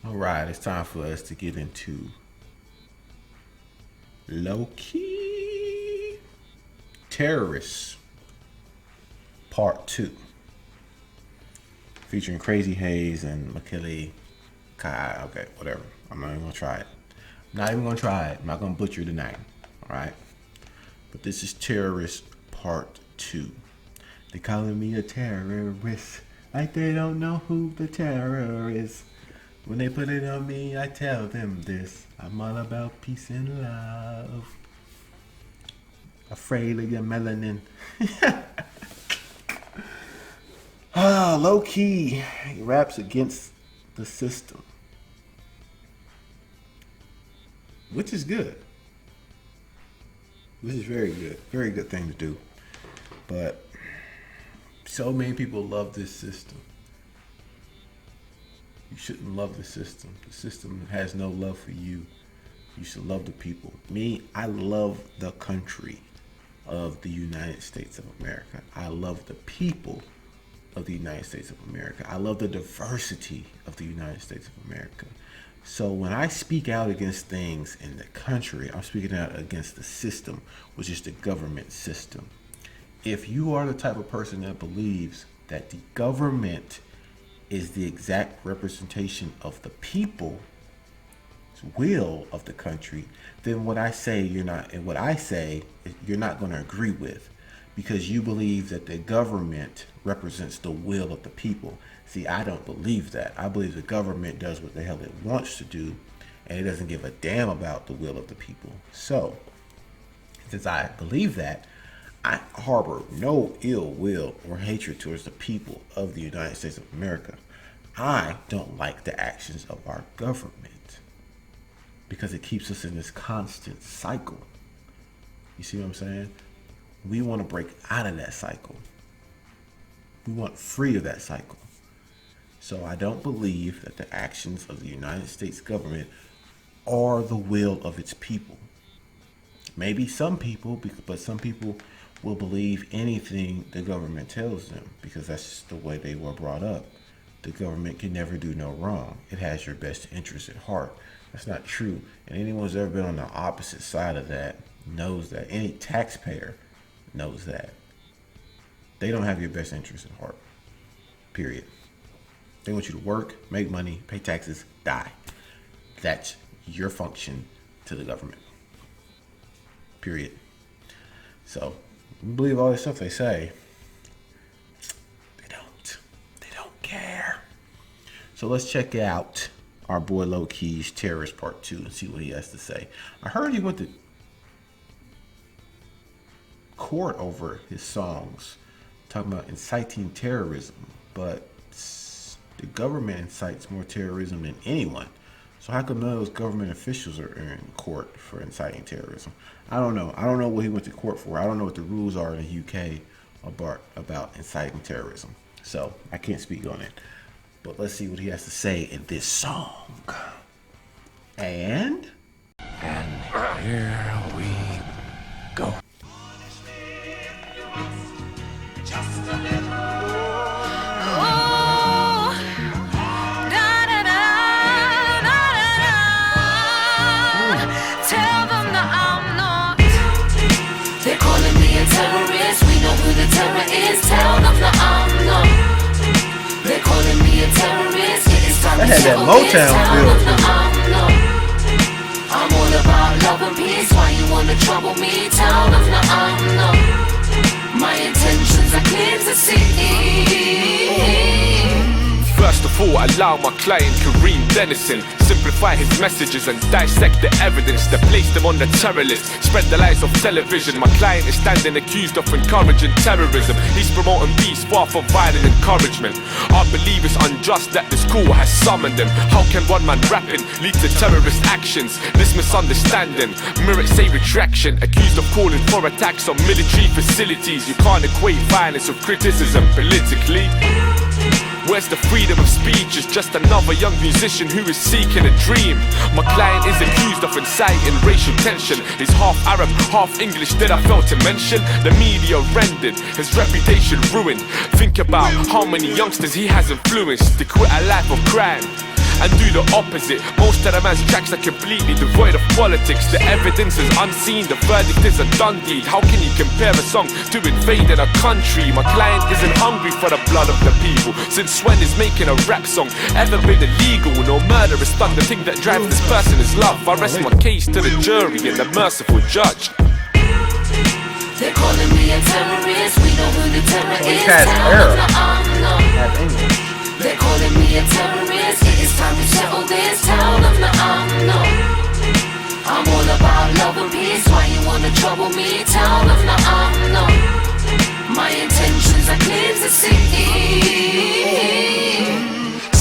Alright, it's time for us to get into Lowkey Terrorists Part 2, featuring Crazy Haze and Mai Khalil. Okay, whatever. I'm not even gonna try it. I'm not even gonna try it. I'm not gonna butcher the name. Alright? But this is Terrorist Part 2. They calling me a terrorist, like they don't know who the terror is. When they put it on me, I tell them this: I'm all about peace and love. Afraid of your melanin. Lowkey. He raps against the system, which is good. This is very good. Very good thing to do. But so many people love this system. You shouldn't love the system. The system has no love for you. You should love the people. Me, I love the country of the United States of America. I love the people of the United States of America. I love the diversity of the United States of America. So when I speak out against things in the country, I'm speaking out against the system, which is the government system. If you are the type of person that believes that the government is the exact representation of the people's will of the country, then what I say you're not, and what I say you're not going to agree with, because you believe that the government represents the will of the people. See, I don't believe that. I believe the government does what the hell it wants to do, and it doesn't give a damn about the will of the people. So, since I believe that, I harbor no ill will or hatred towards the people of the United States of America. I don't like the actions of our government because it keeps us in this constant cycle. You see what I'm saying? We want to break out of that cycle. We want free of that cycle. So I don't believe that the actions of the United States government are the will of its people. Maybe some people, but some people will believe anything the government tells them because that's just the way they were brought up. The government can never do no wrong. It has your best interest at heart. That's not true. And anyone who's ever been on the opposite side of that knows that. Any taxpayer knows that. They don't have your best interest at heart. Period. They want you to work, make money, pay taxes, die. That's your function to the government. Period. So, believe all this stuff they say. They don't care. So let's check out our boy Lowkey's Terrorist Part 2 and see what he has to say. I heard he went to court over his songs, talking about inciting terrorism, but the government incites more terrorism than anyone. So how come none of those government officials are in court for inciting terrorism? I don't know. I don't know what he went to court for. I don't know what the rules are in the UK about inciting terrorism. So I can't speak on it. But let's see what he has to say in this song. And here we go. Terrorists, we know who the terror is. Tell them that I'm not. They're calling me a terrorist. It's time to that Motown feel. I'm all about love and peace. Why you wanna trouble me? Tell them that I'm not. My intentions are clear to see. First of all, allow my client Kareem Dennison simplify his messages and dissect the evidence that placed him on the terror list. Spread the lies of television. My client is standing accused of encouraging terrorism. He's promoting peace far from violent encouragement. I believe it's unjust that this court has summoned him. How can one man rapping lead to terrorist actions? This misunderstanding merits a retraction. Accused of calling for attacks on military facilities. You can't equate violence with criticism politically. Where's the freedom of speech? It's just another young musician who is seeking a dream. My client is accused of inciting racial tension. He's half Arab, half English that I failed to mention. The media rendered, his reputation ruined. Think about how many youngsters he has influenced to quit a life of crime. and do the opposite. Most of the man's tracks are completely devoid of politics. The evidence is unseen, the verdict is a done deed. How can you compare a song to invading a country? My client isn't hungry for the blood of the people. Since when is making a rap song ever been illegal? No murder is done, the thing that drives this person is love. I rest my case to the jury and the merciful judge. They're calling me a terrorist, we know who the terror is. Has Tell error. them no. Have English. They're calling me a terrorist, it is time to settle this. Tell them no. I'm all about love and peace, why you wanna trouble me? Tell them no. My intentions are clear to see.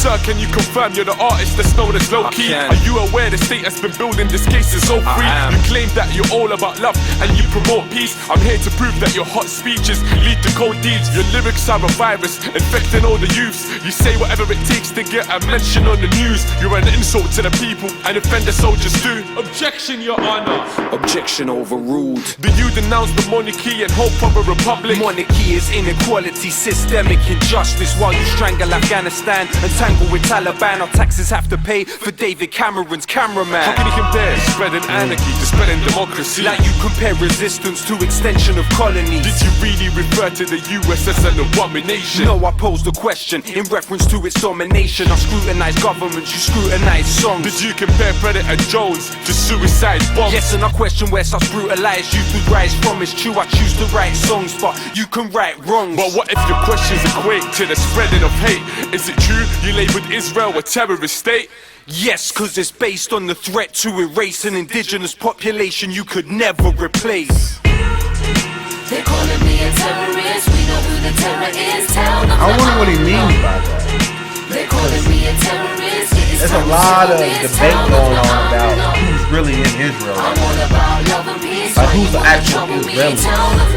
Sir, can you confirm you're the artist that's known as Lowkey? Are you aware the state has been building this case is so free? You claim that you're all about love and you promote peace. I'm here to prove that your hot speeches lead to cold deeds. Your lyrics are a virus infecting all the youths. You say whatever it takes to get a mention on the news. You're an insult to the people and offend the soldiers too. Objection, your honor. Objection overruled. Do you denounce the monarchy and hope for a republic? Monarchy is inequality, systemic injustice. While you strangle Afghanistan and tangle with Taliban, our taxes have to pay for David Cameron's cameraman. How can you compare spreading anarchy to spreading democracy? Like you compare resistance to extension of colonies. Did you really refer to the US as an abomination? No, I posed a question in reference to its domination. I scrutinize governments, you scrutinize songs. Did you compare Predator Jones to suicide bombs? Yes, and I question where such brutalized youth would rise from. It's true, I choose to write songs, but you can write wrongs. But what if your questions equate to the spreading of hate? Is it true you labeled Israel a terrorist state? Yes, cause it's based on the threat to erase an indigenous population you could never replace. They're calling me a terrorist, we know who the terror is. Tell them I wonder what he means by that. they're calling me a terrorist. There's a lot of debate going on about who's really in Israel right I'm now. all about love and peace. Like, Why who's you the wanna actual trouble me? Israeli? Tell them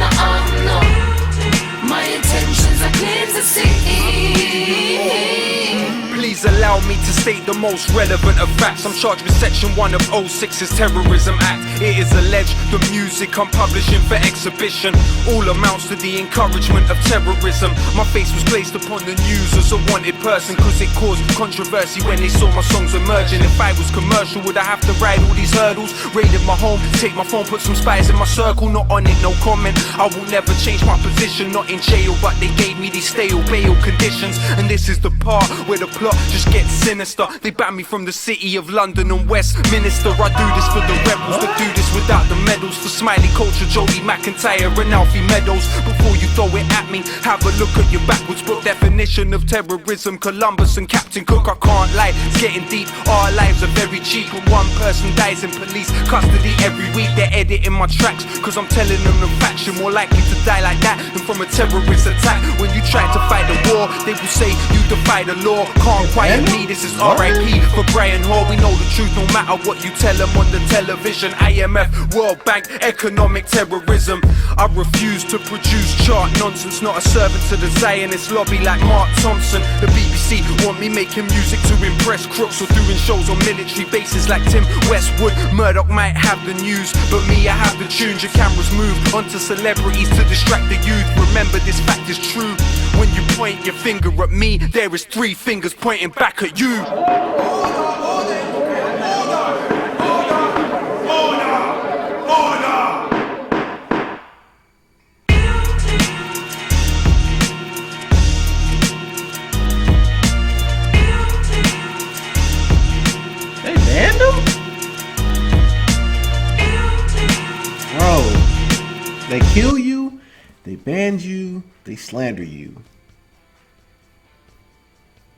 no. My intentions are clear to see. Please allow me to state the most relevant of facts. I'm charged with section 1 of 06's Terrorism Act. It is alleged the music I'm publishing for exhibition all amounts to the encouragement of terrorism. My face was placed upon the news as a wanted person cause it caused controversy when they saw my songs emerging. If I was commercial, would I have to ride all these hurdles? Raided my home, take my phone, put some spies in my circle. Not on it, no comment. I will never change my position, not in jail, but they gave me these stale bail conditions. And this is the part where the plot just gets sinister. They banned me from the city of London and Westminster. I do this for the rebels that do this without the medals. For Smiley Culture, Jodie McIntyre and Alfie Meadows. Before you throw it at me, have a look at your backwards book definition of terrorism. Columbus and Captain Cook, I can't lie, it's getting deep. Our lives are very cheap and one person dies in police custody every week. They're editing my tracks cause I'm telling them the facts. You're more likely to die like that than from a terrorist attack. When you try to fight the war, they will say you defy the law. Can't quiet me, this is R.I.P. for Brian Hall. We know the truth no matter what you tell them on the television. IMF, World Bank, economic terrorism. I refuse to produce chart nonsense, not a servant to the Zionist lobby like Mark Thompson. The BBC want me making music to impress crooks or doing shows on military bases like Tim Westwood. Murdoch might have the news, but me, I have the tunes. Your cameras move onto celebrities to distract the youth. Remember this fact is true. When you point your finger at me, there is 3 fingers pointing back at you. They banned him? Bro, they kill you, they ban you, they slander you.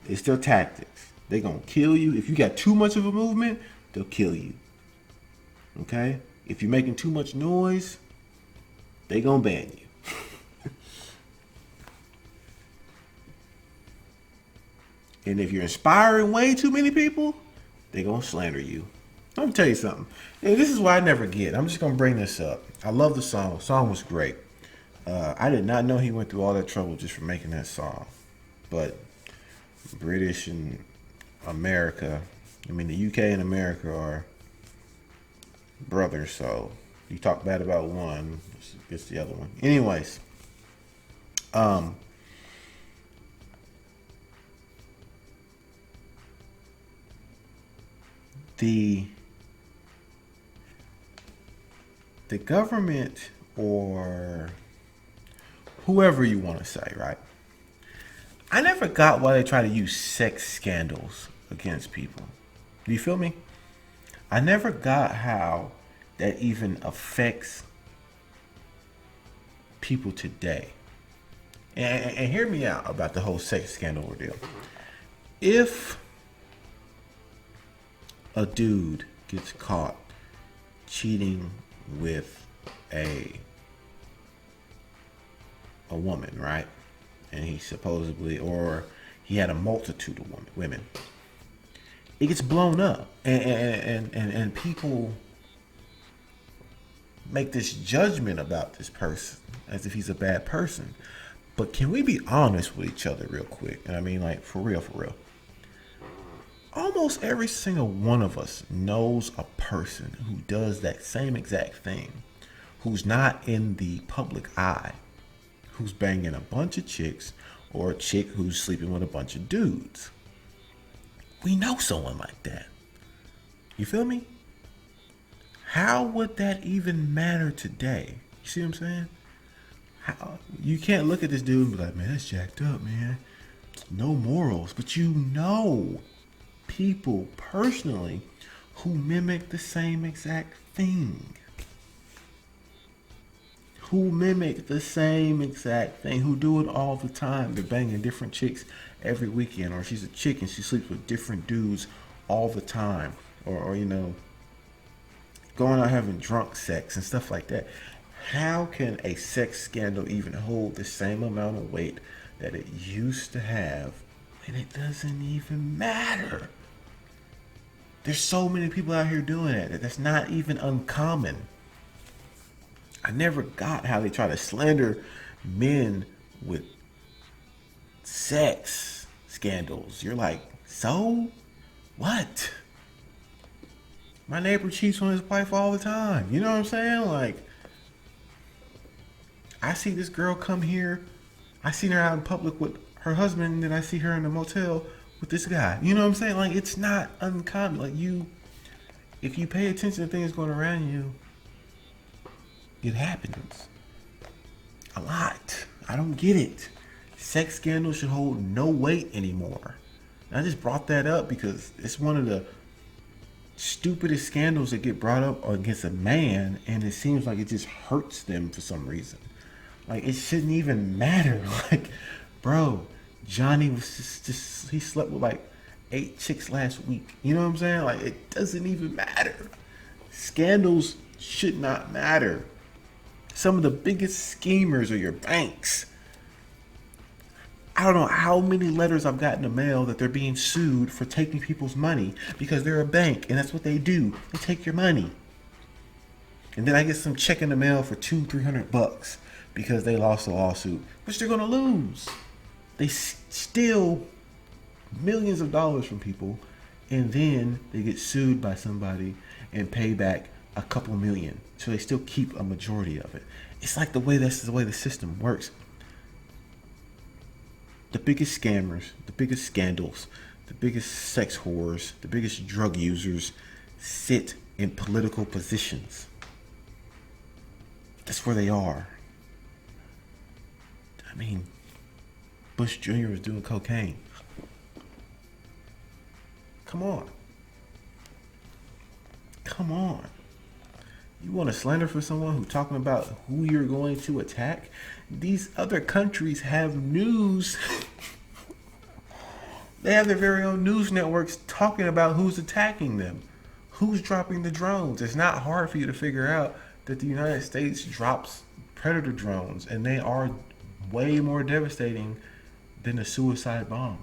It's their tactics. They gonna kill you. If you got too much of a movement, they'll kill you. Okay? If you're making too much noise, they gonna ban you. And if you're inspiring way too many people, they gonna slander you. Let me tell you something. Yeah, this is what I never get. I'm just gonna bring this up. I love the song. The song was great. I did not know he went through all that trouble just for making that song. But British and America, I mean the UK and America are brothers, so you talk bad about one, it's the other one. Anyways, the government, or whoever you want to say, right? I never got why they try to use sex scandals against people. Do you feel me? I never got how that even affects people today. And hear me out about the whole sex scandal ordeal. If a dude gets caught cheating with a woman, right? And he supposedly, or he had a multitude of women, it gets blown up, and people make this judgment about this person as if he's a bad person. But can we be honest with each other real quick? And I mean, like, for real. Almost every single one of us knows a person who does that same exact thing, who's not in the public eye, who's banging a bunch of chicks, or a chick who's sleeping with a bunch of dudes. We know someone like that. You feel me? How would that even matter today? You see what I'm saying? How, you can't look at this dude and be like, man, that's jacked up, man. No morals. But you know people personally who mimic the same exact thing. Who do it all the time. They're banging different chicks every weekend, or she's a chick and she sleeps with different dudes all the time, or you know, going out having drunk sex and stuff like that. How can a sex scandal even hold the same amount of weight that it used to have, and it doesn't even matter? There's so many people out here doing that. That's not even uncommon. I never got how they try to slander men with sex scandals. You're like, so what? My neighbor cheats on his wife all the time. You know what I'm saying? Like, I see this girl come here. I seen her out in public with her husband, and then I see her in the motel with this guy. You know what I'm saying? Like, it's not uncommon. Like, if you pay attention to things going around you, it happens a lot. I don't get it. Sex scandals should hold no weight anymore. And I just brought that up because it's one of the stupidest scandals that get brought up against a man, and it seems like it just hurts them for some reason. Like, it shouldn't even matter. Like, bro, Johnny was just he slept with like 8 chicks last week. You know what I'm saying? Like, it doesn't even matter. Scandals should not matter. Some of the biggest schemers are your banks. I don't know how many letters I've gotten in the mail that they're being sued for taking people's money because they're a bank, and that's what they do. They take your money. And then I get some check in the mail for $200-300 because they lost a lawsuit, which they're gonna lose. They steal millions of dollars from people, and then they get sued by somebody and pay back a couple million. So they still keep a majority of it. It's like that's the way the system works. The biggest scammers, the biggest scandals, the biggest sex whores, the biggest drug users sit in political positions. That's where they are. I mean, Bush Jr. was doing cocaine. Come on. You want to slander for someone who's talking about who you're going to attack? These other countries have news. They have their very own news networks talking about who's attacking them, who's dropping the drones. It's not hard for you to figure out that the United States drops predator drones, and they are way more devastating than a suicide bomb.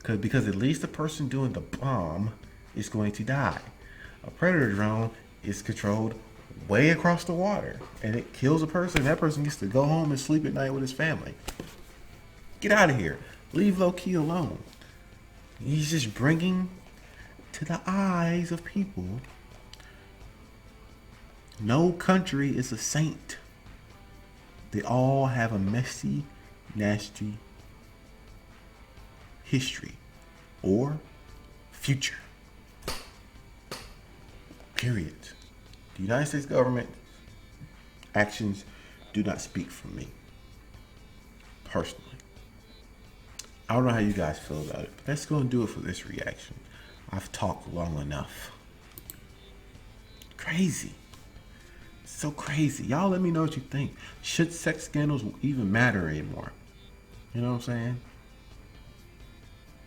Because at least the person doing the bomb is going to die. A predator drone is controlled way across the water, and it kills a person. That person gets to go home and sleep at night with his family. Get out of here. Leave Lowkey alone. He's just bringing to the eyes of people, no country is a saint. They all have a messy, nasty history or future. Period. The United States government actions do not speak for me. Personally. I don't know how you guys feel about it, but that's going to do it for this reaction. I've talked long enough. Crazy. So crazy. Y'all let me know what you think. Should sex scandals even matter anymore? You know what I'm saying?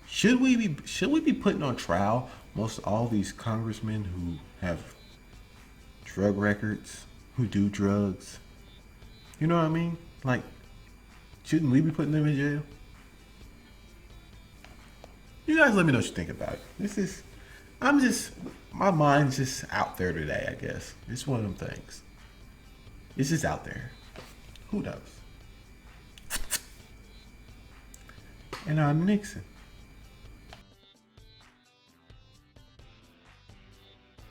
Should we be putting on trial most all these congressmen who have drug records, who do drugs? You know what I mean? Like, shouldn't we be putting them in jail? You guys let me know what you think about it. My mind's just out there today, I guess. It's one of them things. It's just out there. Who knows? And I'm Nixon.